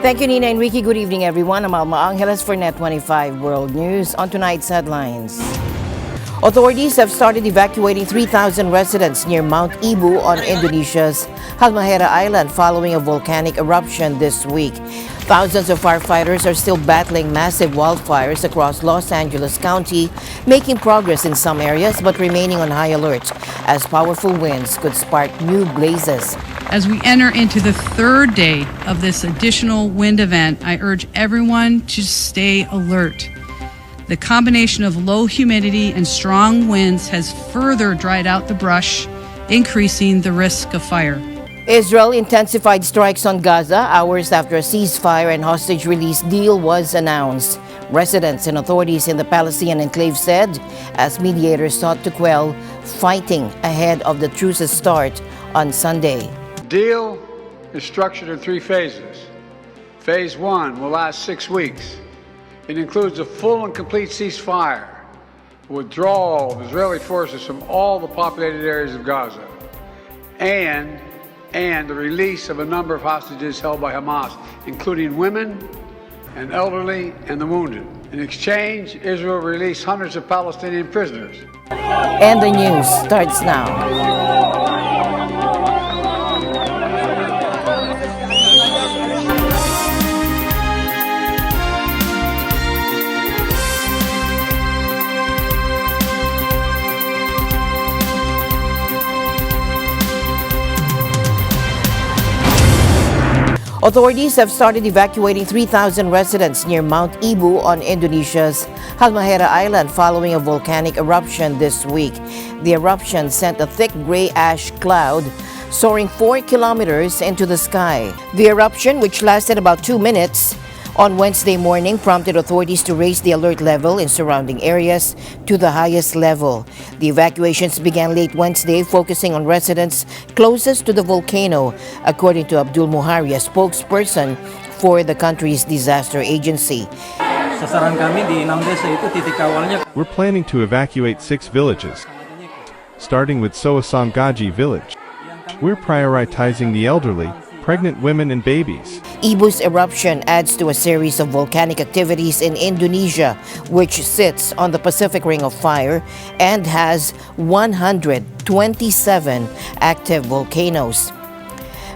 Thank you, Nina and Ricky. Good evening, everyone. I'm Alma Angeles for NET25 World News. On tonight's headlines. Authorities have started evacuating 3,000 residents near Mount Ibu on Indonesia's Halmahera Island following a volcanic eruption this week. Thousands of firefighters are still battling massive wildfires across Los Angeles County, making progress in some areas but remaining on high alert as powerful winds could spark new blazes. As we enter into the third day of this additional wind event, I urge everyone to stay alert. The combination of low humidity and strong winds has further dried out the brush, increasing the risk of fire. Israel intensified strikes on Gaza hours after a ceasefire and hostage release deal was announced. Residents and authorities in the Palestinian enclave said as mediators sought to quell fighting ahead of the truce's start on Sunday. The deal is structured in three phases. Phase 1 will last 6 weeks. It includes a full and complete ceasefire, withdrawal of Israeli forces from all the populated areas of Gaza, and the release of a number of hostages held by Hamas, including women and elderly and the wounded. In exchange, Israel released hundreds of Palestinian prisoners. And the news starts now. Authorities have started evacuating 3,000 residents near Mount Ibu on Indonesia's Halmahera Island following a volcanic eruption this week. The eruption sent a thick gray ash cloud soaring 4 kilometers into the sky. The eruption, which lasted about 2 minutes, on Wednesday morning prompted authorities to raise the alert level in surrounding areas to the highest level. The evacuations began late Wednesday, focusing on residents closest to the volcano, according to Abdul Muhari, a spokesperson for the country's disaster agency. We're planning to evacuate 6 villages, starting with Soasanggaji village. We're prioritizing the elderly, pregnant women and babies. Ibu's eruption adds to a series of volcanic activities in Indonesia, which sits on the Pacific Ring of Fire and has 127 active volcanoes.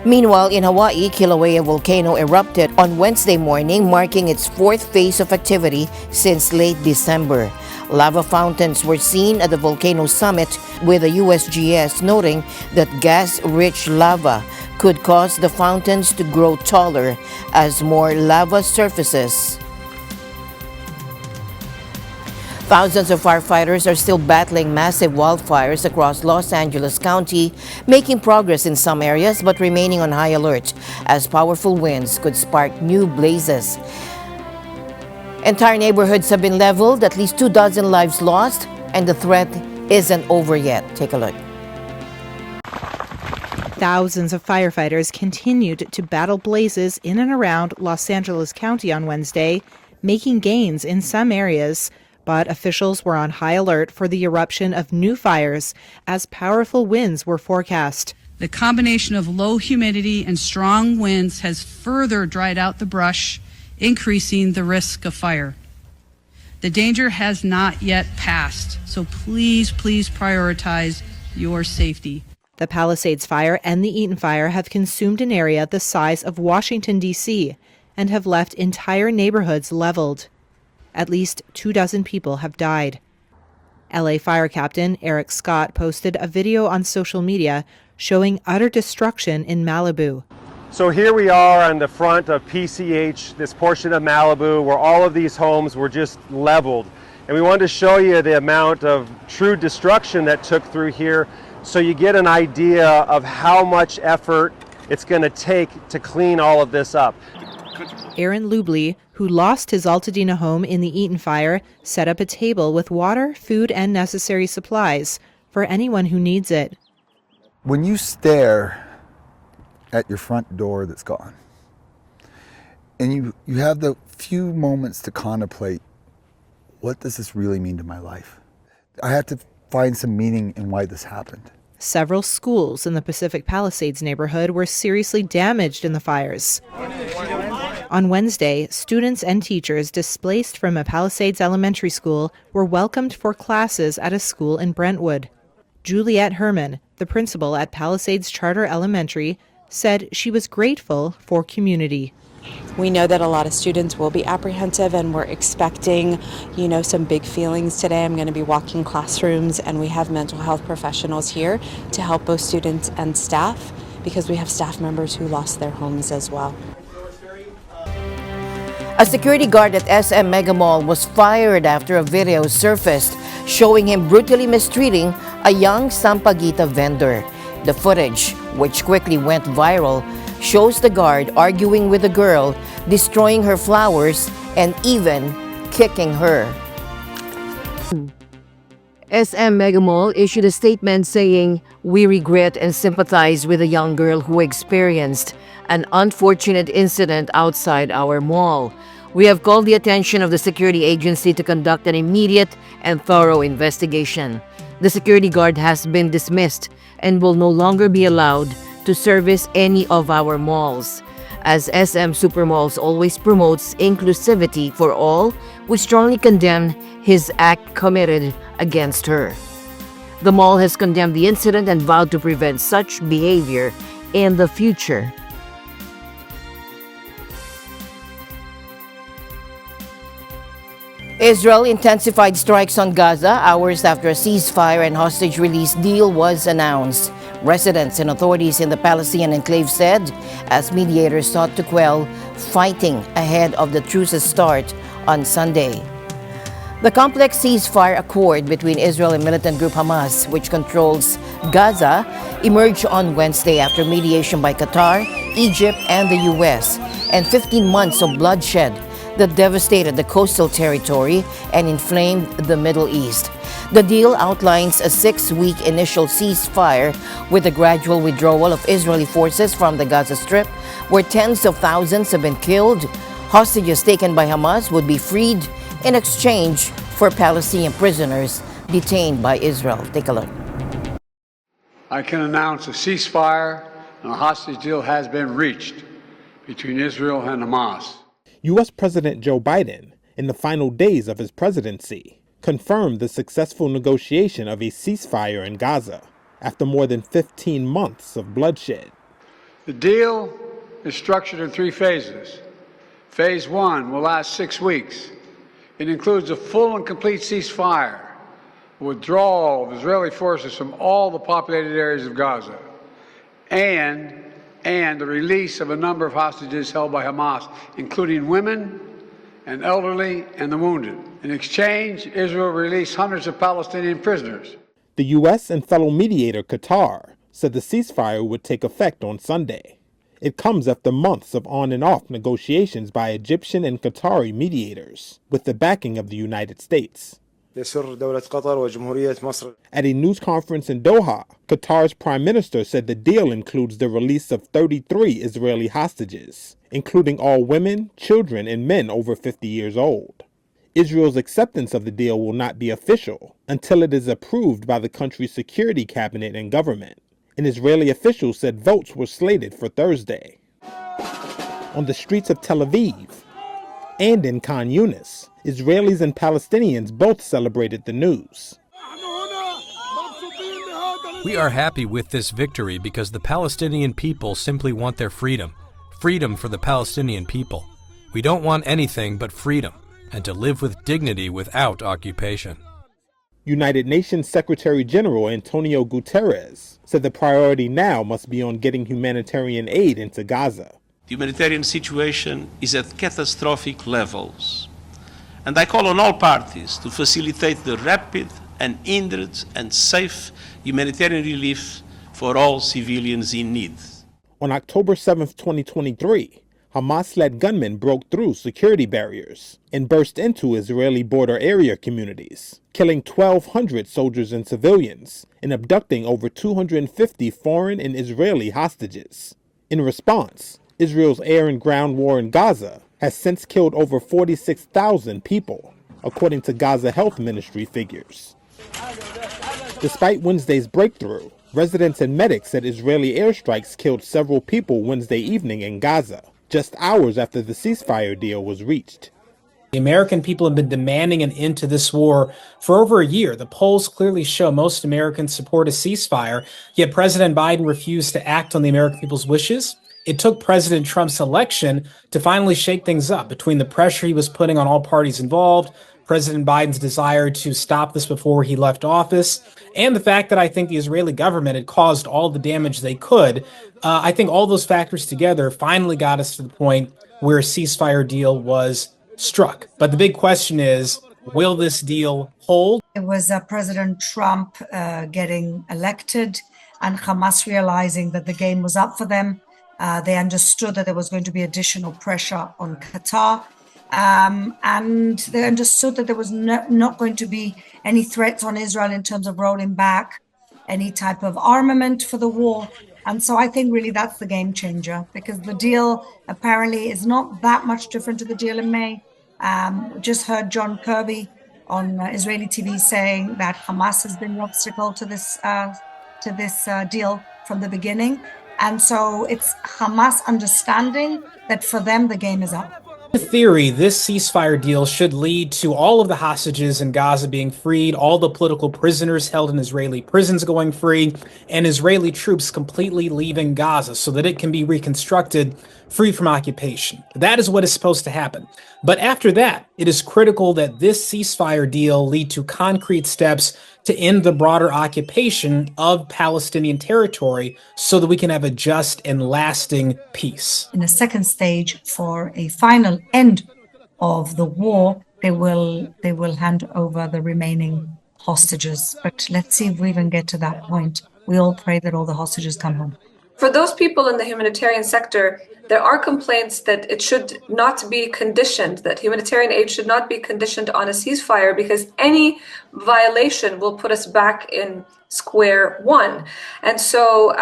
Meanwhile, in Hawaii, Kilauea volcano erupted on Wednesday morning, marking its 4th phase of activity since late December. Lava fountains were seen at the volcano summit, with the USGS noting that gas-rich lava could cause the fountains to grow taller as more lava surfaces. Thousands of firefighters are still battling massive wildfires across Los Angeles County, making progress in some areas but remaining on high alert as powerful winds could spark new blazes. Entire neighborhoods have been leveled, at least 24 lives lost, and the threat isn't over yet. Take a look. Thousands of firefighters continued to battle blazes in and around Los Angeles County on Wednesday, making gains in some areas, but officials were on high alert for the eruption of new fires as powerful winds were forecast. The combination of low humidity and strong winds has further dried out the brush, increasing the risk of fire. The danger has not yet passed, so please prioritize your safety. The Palisades Fire and the Eaton Fire have consumed an area the size of Washington, D.C., and have left entire neighborhoods leveled. At least 24 people have died. LA Fire Captain Eric Scott posted a video on social media showing utter destruction in Malibu. So here we are on the front of PCH, this portion of Malibu, where all of these homes were just leveled. And we wanted to show you the amount of true destruction that took through here, so you get an idea of how much effort it's going to take to clean all of this up. Aaron Lubley, who lost his Altadena home in the Eaton Fire, set up a table with water, food, and necessary supplies for anyone who needs it. When you stare at your front door that's gone, and you have the few moments to contemplate, what does this really mean to my life? I have to find some meaning in why this happened. Several schools in the Pacific Palisades neighborhood were seriously damaged in the fires. On Wednesday, students and teachers displaced from a Palisades elementary school were welcomed for classes at a school in Brentwood. Juliette Herman, the principal at Palisades Charter Elementary, said she was grateful for community. We know that a lot of students will be apprehensive, and we're expecting, some big feelings today. I'm going to be walking classrooms, and we have mental health professionals here to help both students and staff, because we have staff members who lost their homes as well. A security guard at SM Mega Mall was fired after a video surfaced showing him brutally mistreating a young Sampaguita vendor. The footage, which quickly went viral, shows the guard arguing with the girl, destroying her flowers, and even kicking her. SM Mega Mall issued a statement saying, "We regret and sympathize with the young girl who experienced an unfortunate incident outside our mall. We have called the attention of the security agency to conduct an immediate and thorough investigation. The security guard has been dismissed and will no longer be allowed to service any of our malls. As SM Supermalls always promotes inclusivity for all, we strongly condemn his act committed against her." The mall has condemned the incident and vowed to prevent such behavior in the future. Israel intensified strikes on Gaza hours after a ceasefire and hostage release deal was announced. Residents and authorities in the Palestinian enclave said, as mediators sought to quell fighting ahead of the truce's start on Sunday. The complex ceasefire accord between Israel and militant group Hamas, which controls Gaza, emerged on Wednesday after mediation by Qatar, Egypt, and the U.S., and 15 months of bloodshed that devastated the coastal territory and inflamed the Middle East. The deal outlines a 6-week initial ceasefire with a gradual withdrawal of Israeli forces from the Gaza Strip, where tens of thousands have been killed. Hostages taken by Hamas would be freed in exchange for Palestinian prisoners detained by Israel. Take a look. I can announce a ceasefire and a hostage deal has been reached between Israel and Hamas. U.S. President Joe Biden, in the final days of his presidency, confirmed the successful negotiation of a ceasefire in Gaza after more than 15 months of bloodshed. The deal is structured in 3 phases. Phase 1 will last 6 weeks. It includes a full and complete ceasefire, withdrawal of Israeli forces from all the populated areas of Gaza, and the release of a number of hostages held by Hamas, including women and elderly and the wounded. In exchange, Israel released hundreds of Palestinian prisoners. The U.S. and fellow mediator Qatar said the ceasefire would take effect on Sunday. It comes after months of on and off negotiations by Egyptian and Qatari mediators with the backing of the United States. At a news conference in Doha, Qatar's prime minister said the deal includes the release of 33 Israeli hostages, including all women, children, and men over 50 years old. Israel's acceptance of the deal will not be official until it is approved by the country's security cabinet and government. An Israeli official said votes were slated for Thursday. On the streets of Tel Aviv and in Khan Yunis, Israelis and Palestinians both celebrated the news. We are happy with this victory because the Palestinian people simply want their freedom. Freedom for the Palestinian people. We don't want anything but freedom and to live with dignity without occupation. United Nations Secretary General Antonio Guterres said the priority now must be on getting humanitarian aid into Gaza. The humanitarian situation is at catastrophic levels, and I call on all parties to facilitate the rapid, unhindered and safe humanitarian relief for all civilians in need. On October 7, 2023, Hamas-led gunmen broke through security barriers and burst into Israeli border area communities, killing 1,200 soldiers and civilians and abducting over 250 foreign and Israeli hostages. In response, Israel's air and ground war in Gaza has since killed over 46,000 people, according to Gaza Health Ministry figures. Despite Wednesday's breakthrough, residents and medics said Israeli airstrikes killed several people Wednesday evening in Gaza, just hours after the ceasefire deal was reached. The American people have been demanding an end to this war for over a year. The polls clearly show most Americans support a ceasefire, yet President Biden refused to act on the American people's wishes. It took President Trump's election to finally shake things up. Between the pressure he was putting on all parties involved, President Biden's desire to stop this before he left office, and the fact that I think the Israeli government had caused all the damage they could, I think all those factors together finally got us to the point where a ceasefire deal was struck. But the big question is, will this deal hold? It was President Trump getting elected and Hamas realizing that the game was up for them. They understood that there was going to be additional pressure on Qatar. And they understood that there was not going to be any threats on Israel in terms of rolling back any type of armament for the war. And so I think really that's the game changer, because the deal apparently is not that much different to the deal in May. Just heard John Kirby on Israeli TV saying that Hamas has been the obstacle to this deal from the beginning. And so it's Hamas understanding that for them, the game is up. In theory, this ceasefire deal should lead to all of the hostages in Gaza being freed, all the political prisoners held in Israeli prisons going free, and Israeli troops completely leaving Gaza so that it can be reconstructed free from occupation. That is what is supposed to happen. But after that, it is critical that this ceasefire deal lead to concrete steps to end the broader occupation of Palestinian territory so that we can have a just and lasting peace. In a second stage, for a final end of the war, they will hand over the remaining hostages. But let's see if we even get to that point. We all pray that all the hostages come home. For those people in the humanitarian sector, there are complaints that it should not be conditioned, that humanitarian aid should not be conditioned on a ceasefire, because any violation will put us back in square one. And so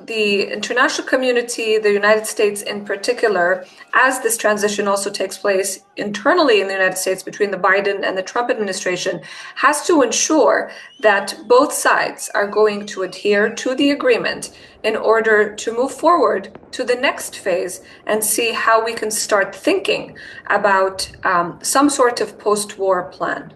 the international community, the United States in particular, as this transition also takes place internally in the United States between the Biden and the Trump administration, has to ensure that both sides are going to adhere to the agreement in order to move forward to the next phase and see how we can start thinking about some sort of post-war plan.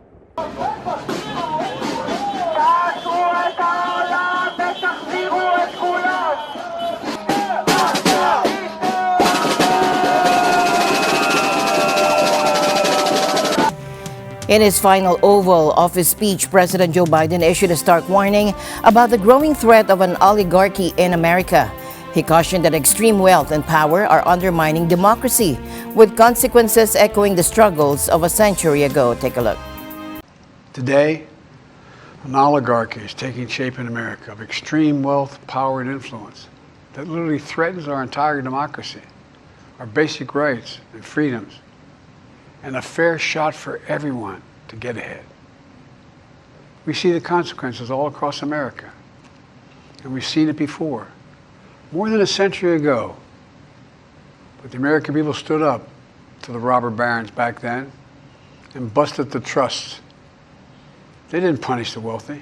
In his final Oval Office speech, President Joe Biden issued a stark warning about the growing threat of an oligarchy in America. He cautioned that extreme wealth and power are undermining democracy, with consequences echoing the struggles of a century ago. Take a look. Today, an oligarchy is taking shape in America of extreme wealth, power, and influence that literally threatens our entire democracy, our basic rights and freedoms, and a fair shot for everyone to get ahead. We see the consequences all across America, and we've seen it before. More than a century ago, but the American people stood up to the robber barons back then and busted the trusts. They didn't punish the wealthy.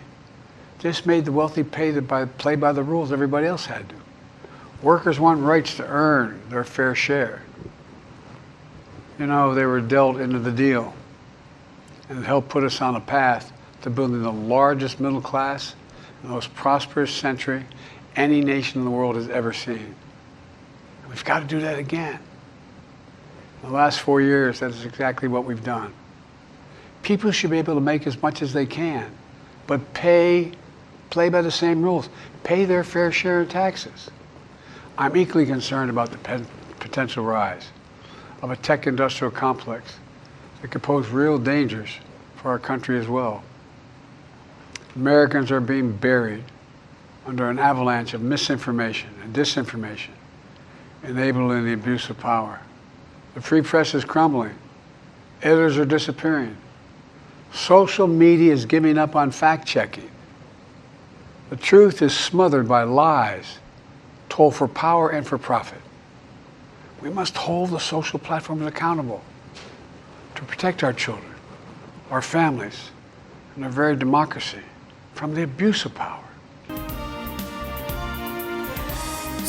They just made the wealthy play by the rules everybody else had to. Workers want rights to earn their fair share. You know, they were dealt into the deal, and it helped put us on a path to building the largest middle class, the most prosperous century any nation in the world has ever seen. We've got to do that again. In the last 4 years, that is exactly what we've done. People should be able to make as much as they can, but play by the same rules, pay their fair share of taxes. I'm equally concerned about the potential rise of a tech industrial complex that could pose real dangers for our country as well. Americans are being buried under an avalanche of misinformation and disinformation, enabling the abuse of power. The free press is crumbling. Editors are disappearing. Social media is giving up on fact-checking. The truth is smothered by lies told for power and for profit. We must hold the social platforms accountable to protect our children, our families, and our very democracy from the abuse of power.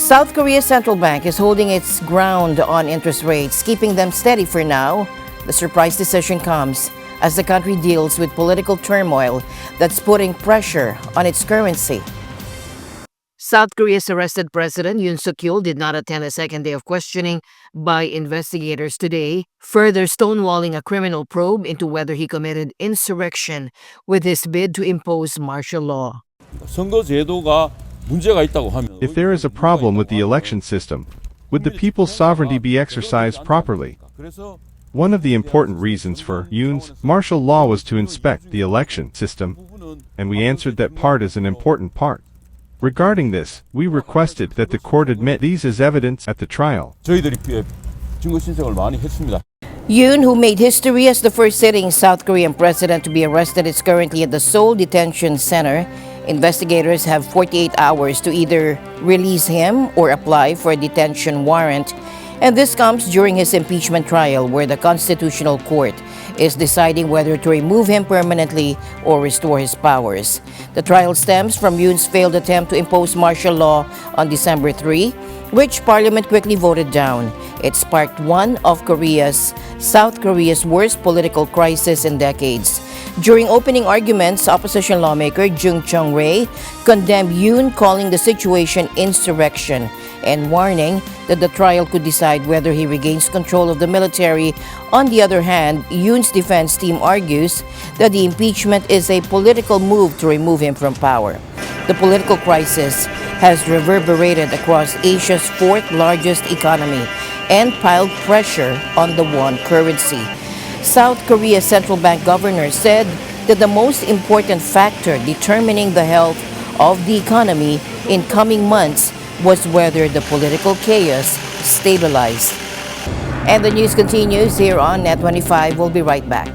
South Korea's central bank is holding its ground on interest rates, keeping them steady for now. The surprise decision comes as the country deals with political turmoil that's putting pressure on its currency. South Korea's arrested President Yoon Suk-yeol did not attend a second day of questioning by investigators today, further stonewalling a criminal probe into whether he committed insurrection with his bid to impose martial law. If there is a problem with the election system, would the people's sovereignty be exercised properly? One of the important reasons for Yoon's martial law was to inspect the election system, and we answered that part is an important part. Regarding this, we requested that the court admit these as evidence at the trial. Yoon, who made history as the first sitting South Korean president to be arrested, is currently at the Seoul Detention Center. Investigators have 48 hours to either release him or apply for a detention warrant. And this comes during his impeachment trial, where the Constitutional Court is deciding whether to remove him permanently or restore his powers. The trial stems from Yoon's failed attempt to impose martial law on December 3, which Parliament quickly voted down. It sparked one of South Korea's worst political crisis in decades. During opening arguments, opposition lawmaker Jung Chung-rae condemned Yoon, calling the situation insurrection and warning that the trial could decide whether he regains control of the military. On the other hand, Yoon's defense team argues that the impeachment is a political move to remove him from power. The political crisis has reverberated across Asia's fourth largest economy and piled pressure on the won currency. South Korea's central bank governor said that the most important factor determining the health of the economy in coming months was whether the political chaos stabilized. And the news continues here on NET25. We'll be right back.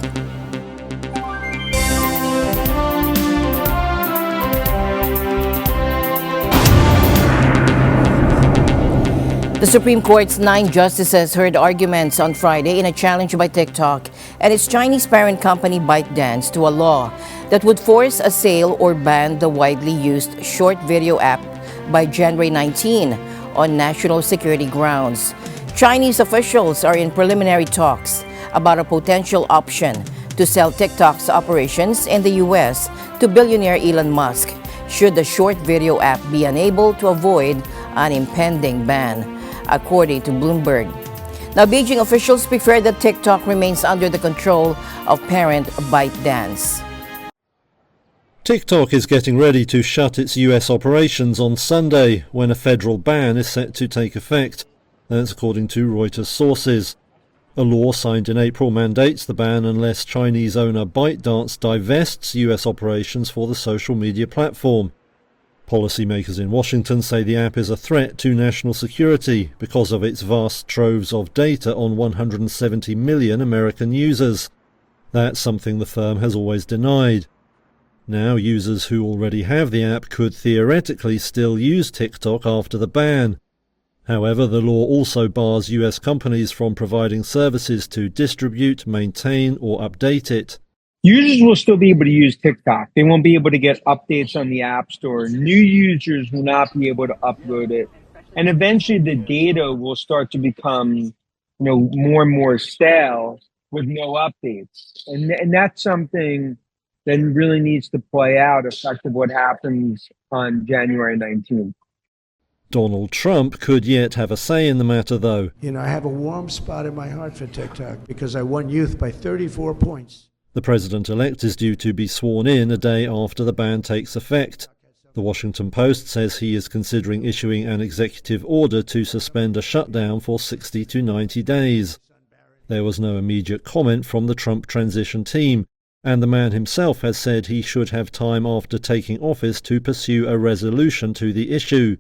The Supreme Court's 9 justices heard arguments on Friday in a challenge by TikTok and its Chinese parent company ByteDance to a law that would force a sale or ban the widely used short video app by January 19 on national security grounds. Chinese officials are in preliminary talks about a potential option to sell TikTok's operations in the U.S. to billionaire Elon Musk, should the short video app be unable to avoid an impending ban, according to Bloomberg. Now, Beijing officials prefer that TikTok remains under the control of parent ByteDance. TikTok is getting ready to shut its US operations on Sunday when a federal ban is set to take effect. That's according to Reuters sources. A law signed in April mandates the ban unless Chinese owner ByteDance divests US operations for the social media platform. Policymakers in Washington say the app is a threat to national security because of its vast troves of data on 170 million American users. That's something the firm has always denied. Now, users who already have the app could theoretically still use TikTok after the ban. However, the law also bars US companies from providing services to distribute, maintain, or update it. Users will still be able to use TikTok. They won't be able to get updates on the App Store. New users will not be able to upload it. And eventually the data will start to become, more and more stale with no updates. And that's something that really needs to play out, effective what happens on January 19th. Donald Trump could yet have a say in the matter, though. I have a warm spot in my heart for TikTok because I won youth by 34 points. The president-elect is due to be sworn in a day after the ban takes effect. The Washington Post says he is considering issuing an executive order to suspend a shutdown for 60 to 90 days. There was no immediate comment from the Trump transition team, and the man himself has said he should have time after taking office to pursue a resolution to the issue.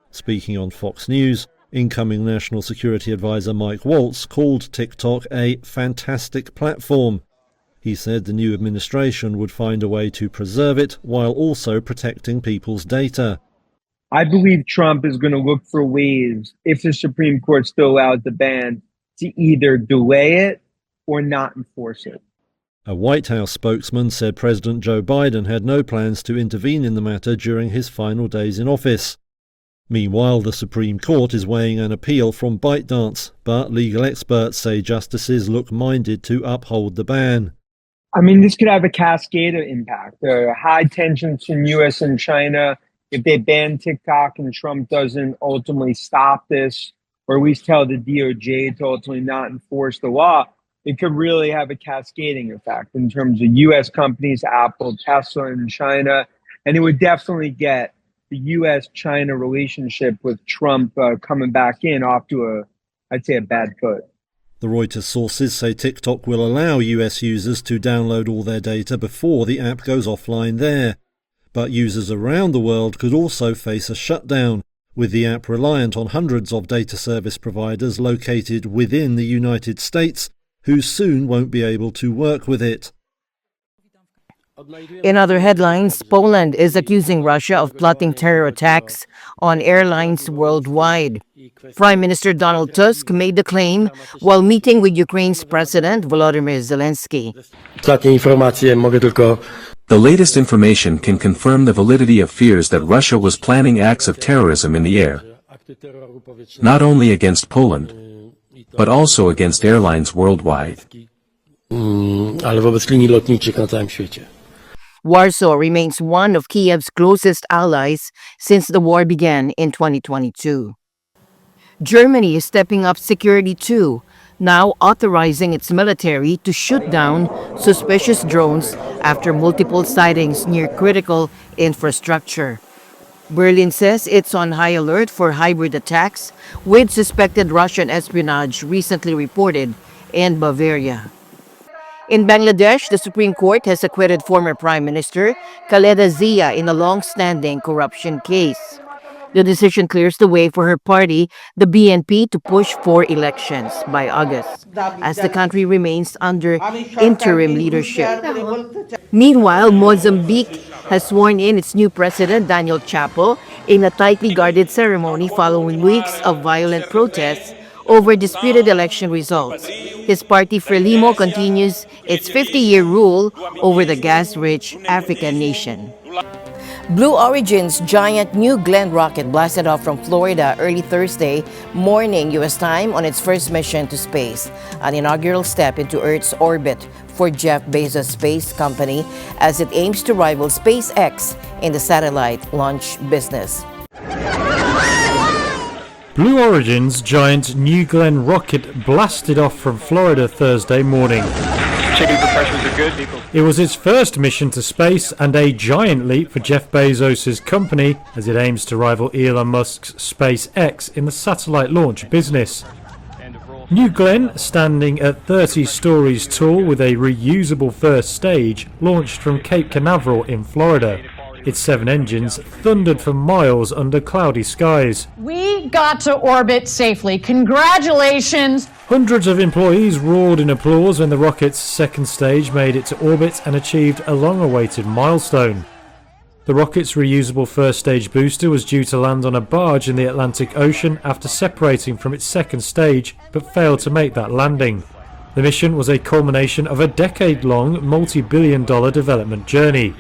Speaking on Fox News, incoming National Security Advisor Mike Waltz called TikTok a fantastic platform. He said the new administration would find a way to preserve it while also protecting people's data. I believe Trump is going to look for ways, if the Supreme Court still allows the ban, to either delay it or not enforce it. A White House spokesman said President Joe Biden had no plans to intervene in the matter during his final days in office. Meanwhile, the Supreme Court is weighing an appeal from ByteDance, but legal experts say justices look minded to uphold the ban. I mean, this could have a cascade of impact. High tensions in U.S. and China. If they ban TikTok and Trump doesn't ultimately stop this, or at least tell the DOJ to ultimately not enforce the law, it could really have a cascading effect in terms of U.S. companies, Apple, Tesla, and China. And it would definitely get the U.S.-China relationship with Trump coming back in off to I'd say a bad foot. The Reuters sources say TikTok will allow US users to download all their data before the app goes offline there. But users around the world could also face a shutdown, with the app reliant on hundreds of data service providers located within the United States, who soon won't be able to work with it. In other headlines, Poland is accusing Russia of plotting terror attacks on airlines worldwide. Prime Minister Donald Tusk made the claim while meeting with Ukraine's President Volodymyr Zelensky. The latest information can confirm the validity of fears that Russia was planning acts of terrorism in the air, not only against Poland, but also against airlines worldwide. Warsaw remains one of Kiev's closest allies since the war began in 2022. Germany is stepping up security too, now authorizing its military to shoot down suspicious drones after multiple sightings near critical infrastructure. Berlin says it's on high alert for hybrid attacks, with suspected Russian espionage recently reported in Bavaria. In Bangladesh, the Supreme Court has acquitted former Prime Minister Khaleda Zia in a long-standing corruption case. The decision clears the way for her party, the BNP, to push for elections by August, as the country remains under interim leadership. Meanwhile, Mozambique has sworn in its new president, Daniel Chapo, in a tightly guarded ceremony following weeks of violent protests over disputed election results. His party Frelimo continues its 50-year rule over the gas-rich African nation. Blue Origin's giant New Glenn rocket blasted off from Florida early Thursday morning U.S. time on its first mission to space, an inaugural step into Earth's orbit for Jeff Bezos' space company as it aims to rival SpaceX in the satellite launch business. Blue Origin's giant New Glenn rocket blasted off from Florida Thursday morning. Checking for pressures are good, people. It was its first mission to space and a giant leap for Jeff Bezos' company as it aims to rival Elon Musk's SpaceX in the satellite launch business. New Glenn, standing at 30 stories tall with a reusable first stage, launched from Cape Canaveral in Florida. Its 7 engines thundered for miles under cloudy skies. We got to orbit safely. Congratulations! Hundreds of employees roared in applause when the rocket's second stage made it to orbit and achieved a long-awaited milestone. The rocket's reusable first stage booster was due to land on a barge in the Atlantic Ocean after separating from its second stage, but failed to make that landing. The mission was a culmination of a decade-long, multi-billion-dollar development journey.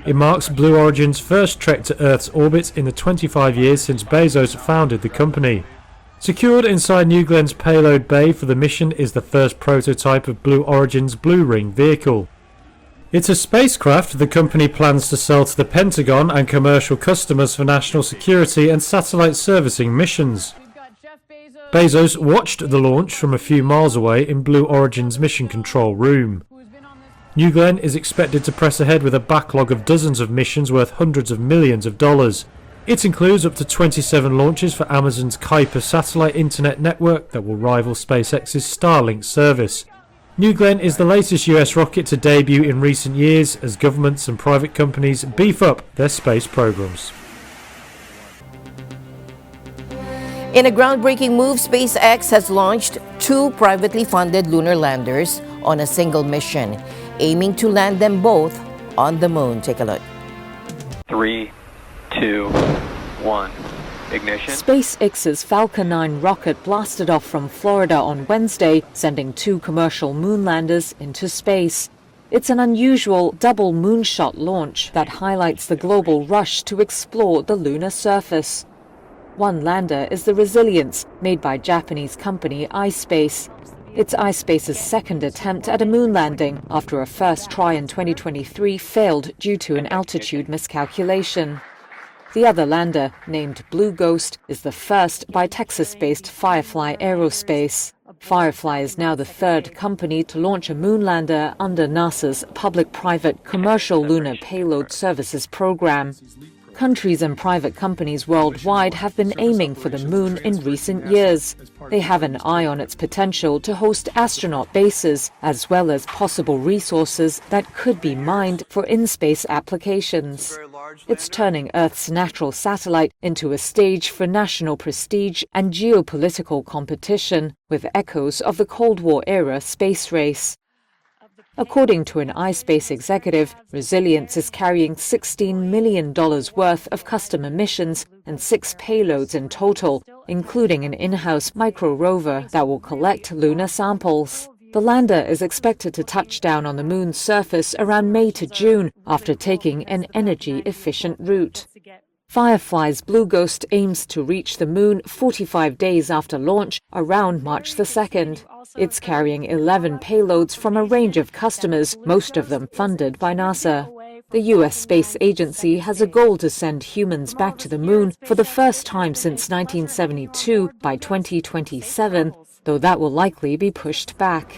It marks Blue Origin's first trek to Earth's orbit in the 25 years since Bezos founded the company. Secured inside New Glenn's payload bay for the mission is the first prototype of Blue Origin's Blue Ring vehicle. It's a spacecraft the company plans to sell to the Pentagon and commercial customers for national security and satellite servicing missions. Bezos watched the launch from a few miles away in Blue Origin's mission control room. New Glenn is expected to press ahead with a backlog of dozens of missions worth hundreds of millions of dollars. It includes up to 27 launches for Amazon's Kuiper satellite internet network that will rival SpaceX's Starlink service. New Glenn is the latest US rocket to debut in recent years as governments and private companies beef up their space programs. In a groundbreaking move, SpaceX has launched 2 privately funded lunar landers on a single mission, aiming to land them both on the moon. Take a look. 3, 2, 1. Ignition. SpaceX's Falcon 9 rocket blasted off from Florida on Wednesday, sending 2 commercial moon landers into space. It's an unusual double moonshot launch that highlights the global rush to explore the lunar surface. One lander is the Resilience, made by Japanese company iSpace. It's iSpace's second attempt at a moon landing after a first try in 2023 failed due to an altitude miscalculation. The other lander, named Blue Ghost, is the first by Texas-based Firefly Aerospace. Firefly is now the third company to launch a moon lander under NASA's public-private commercial lunar payload services program. Countries and private companies worldwide have been aiming for the moon in recent years. They have an eye on its potential to host astronaut bases, as well as possible resources that could be mined for in-space applications. It's turning Earth's natural satellite into a stage for national prestige and geopolitical competition, with echoes of the Cold War-era space race. According to an iSpace executive, Resilience is carrying $16 million worth of custom missions and 6 payloads in total, including an in-house micro-rover that will collect lunar samples. The lander is expected to touch down on the moon's surface around May to June after taking an energy-efficient route. Firefly's Blue Ghost aims to reach the moon 45 days after launch, around March the 2nd. It's carrying 11 payloads from a range of customers, most of them funded by NASA. The U.S. Space Agency has a goal to send humans back to the moon for the first time since 1972 by 2027, though that will likely be pushed back.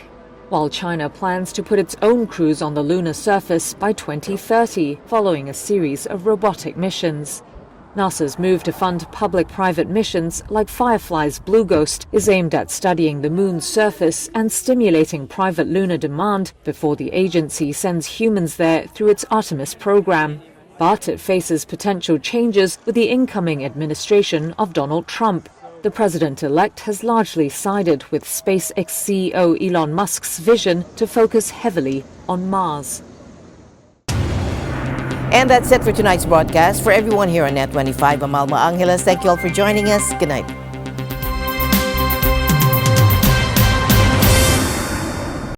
While China plans to put its own crews on the lunar surface by 2030, following a series of robotic missions. NASA's move to fund public-private missions like Firefly's Blue Ghost is aimed at studying the moon's surface and stimulating private lunar demand before the agency sends humans there through its Artemis program. But it faces potential changes with the incoming administration of Donald Trump. The president-elect has largely sided with SpaceX CEO Elon Musk's vision to focus heavily on Mars. And that's it for tonight's broadcast. For everyone here on NET25, I'm Alma Angeles. Thank you all for joining us. Good night.